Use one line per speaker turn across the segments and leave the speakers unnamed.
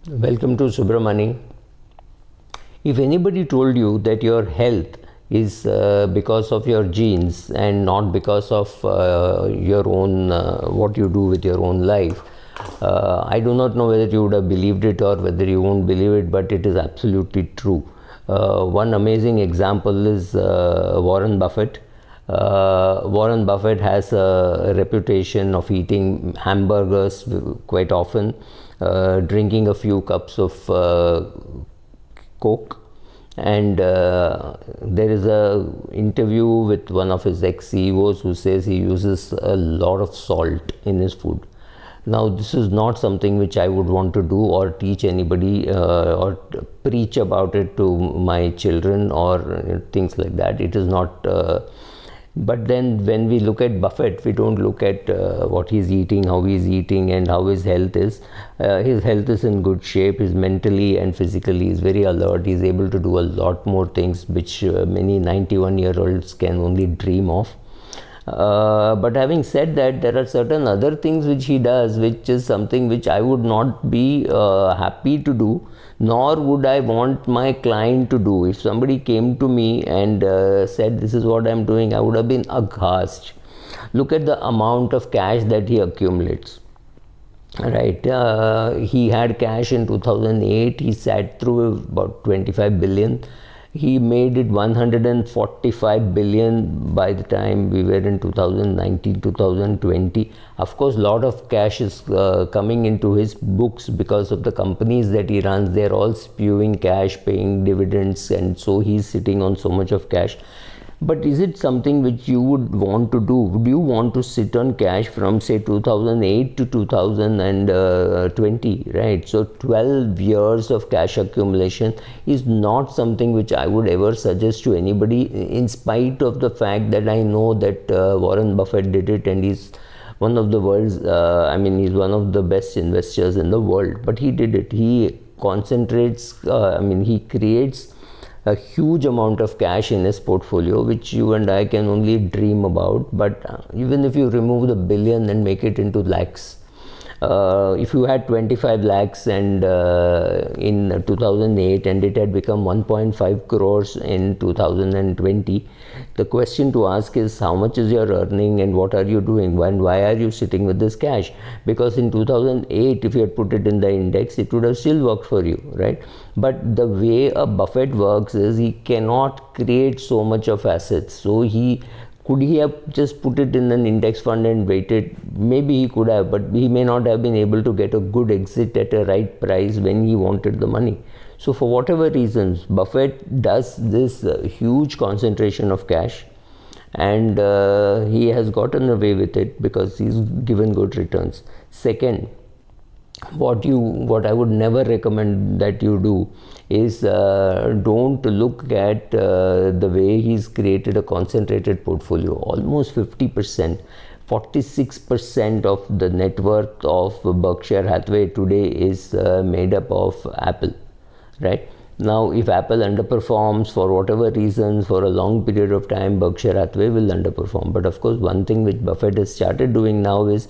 Welcome to Subramani. If anybody told you that your health is because of your genes and not because of your own what you do with your own life, I do not know whether you would have believed it or whether you won't believe it, but it is absolutely true. One amazing example is Warren Buffett. Warren Buffett has a reputation of eating hamburgers quite often, drinking a few cups of Coke, and there is a interview with one of his ex-CEOs who says he uses a lot of salt in his food. Now, this is not something which I would want to do or teach anybody or preach about it to my children or things like that. It is not but then when we look at Buffett, we don't look at what he's eating, how he's eating, and how his health is. His health is in good shape. He's mentally and physically is very alert. He's able to do a lot more things which many 91-year-olds can only dream of. But having said that, there are certain other things which he does, which is something which I would not be happy to do, nor would I want my client to do. If somebody came to me and said, this is what I'm doing, I would have been aghast. Look at the amount of cash that he accumulates. Right, he had cash in 2008. He sat through about 25 billion. He made it 145 billion by the time we were in 2019, 2020. Of course, a lot of cash is coming into his books because of the companies that he runs. They're all spewing cash, paying dividends, and so he's sitting on so much of cash. But is it something which you would want to do? Would you want to sit on cash from say 2008 to 2020, right? So 12 years of cash accumulation is not something which I would ever suggest to anybody, in spite of the fact that I know that Warren Buffett did it and he's one of the world's, he's one of the best investors in the world, but he did it. He concentrates, he creates a huge amount of cash in his portfolio, which you and I can only dream about. But even if you remove the billion and make it into lakhs, if you had 25 lakhs and in 2008 and it had become 1.5 crores in 2020, the question to ask is how much is your earning and what are you doing, and why are you sitting with this cash? Because in 2008, if you had put it in the index, it would have still worked for you, right? But the way a Buffett works is he cannot create so much of assets. So could he have just put it in an index fund and waited? Maybe he could have, but he may not have been able to get a good exit at a right price when he wanted the money. So for whatever reasons, Buffett does this huge concentration of cash, and he has gotten away with it because he's given good returns. Second, what I would never recommend that you do is don't look at the way he's created a concentrated portfolio. Almost 50%, 46% of the net worth of Berkshire Hathaway today is made up of Apple, right? Now, if Apple underperforms for whatever reasons for a long period of time, Berkshire Hathaway will underperform. But of course, one thing which Buffett has started doing now is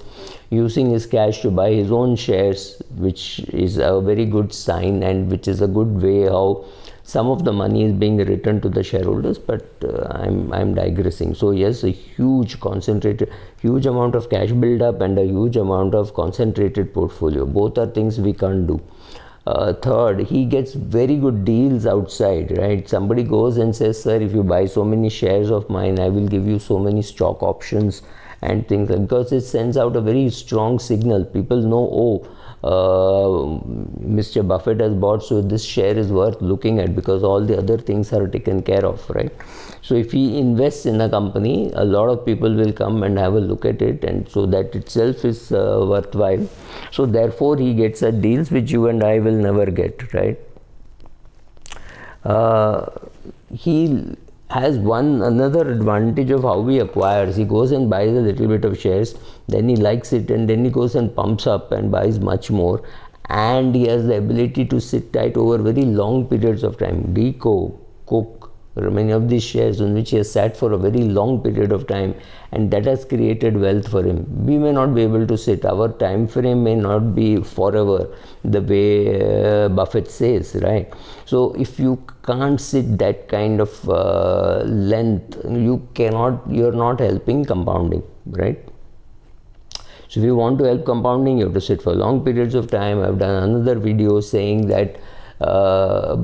using his cash to buy his own shares, which is a very good sign and which is a good way how some of the money is being returned to the shareholders. But I'm digressing. So yes, a huge amount of cash build up and a huge amount of concentrated portfolio. Both are things we can't do. Third, he gets very good deals outside, right? Somebody goes and says, sir, if you buy so many shares of mine, I will give you so many stock options and things, because it sends out a very strong signal. People know, Mr. Buffett has bought, so this share is worth looking at because all the other things are taken care of, right? So if he invests in a company, a lot of people will come and have a look at it, and so that itself is worthwhile. So therefore he gets deals which you and I will never get, right? He has another advantage of how he acquires. He goes and buys a little bit of shares, then he likes it, and then he goes and pumps up and buys much more, and he has the ability to sit tight over very long periods of time. Ricoh, Coke, many of these shares on which he has sat for a very long period of time, and that has created wealth for him. We may not be able to sit. Our time frame may not be forever, the way Buffett says, right? So if you can't sit that kind of length, you're not helping compounding, right? So if you want to help compounding, you have to sit for long periods of time. I've done another video saying that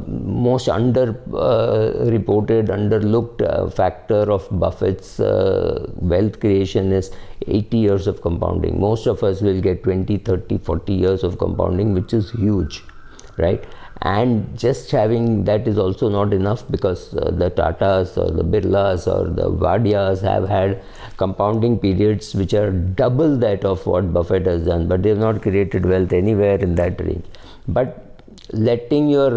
most reported, underlooked factor of Buffett's wealth creation is 80 years of compounding. Most of us will get 20, 30, 40 years of compounding, which is huge, right? And just having that is also not enough, because the Tatas or the Birlas or the Vadias have had compounding periods which are double that of what Buffett has done, but they have not created wealth anywhere in that range. But letting your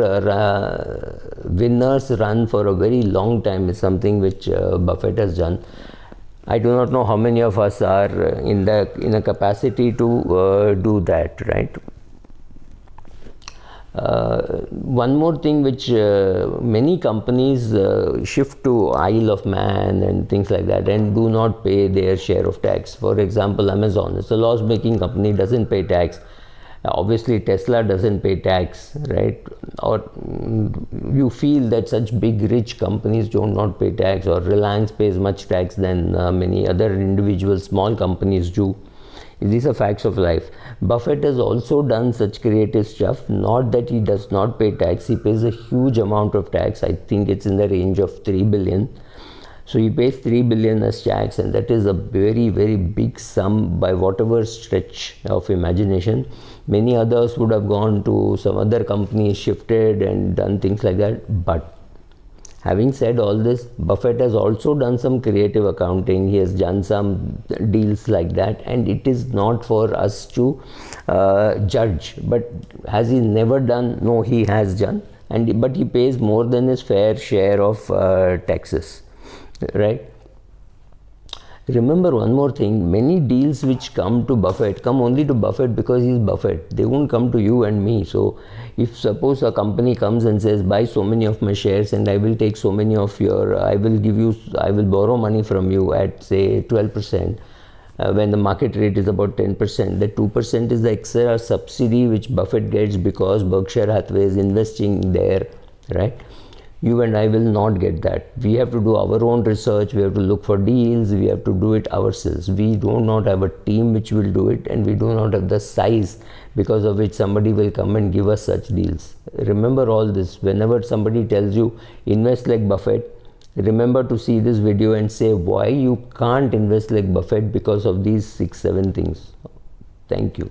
winners run for a very long time is something which Buffett has done. I do not know how many of us are in a capacity to do that, right? One more thing which many companies shift to Isle of Man and things like that and do not pay their share of tax. For example, Amazon is a loss-making company, doesn't pay tax. Obviously Tesla doesn't pay tax, right? Or you feel that such big rich companies do not pay tax, or Reliance pays much tax than many other individual small companies do. These are facts of life. Buffett has also done such creative stuff. Not that he does not pay tax, he pays a huge amount of tax. I think it's in the range of 3 billion. So he pays 3 billion as tax, and that is a very, very big sum by whatever stretch of imagination. Many others would have gone to some other company, shifted and done things like that. But having said all this, Buffett has also done some creative accounting. He has done some deals like that, and it is not for us to judge. But has he never done? No, he has done, but he pays more than his fair share of taxes, right? Remember one more thing, many deals which come to Buffett come only to Buffett because he's Buffett. They won't come to you and me. So if suppose a company comes and says, buy so many of my shares and I will take so many of your, I will borrow money from you at say 12%, when the market rate is about 10%, the 2% is the extra subsidy which Buffett gets because Berkshire Hathaway is investing there, right? You and I will not get that. We have to do our own research, we have to look for deals, we have to do it ourselves. We do not have a team which will do it, and we do not have the size because of which somebody will come and give us such deals. Remember all this. Whenever somebody tells you invest like Buffett, remember to see this video and say why you can't invest like Buffett because of these 6-7 things. Thank you.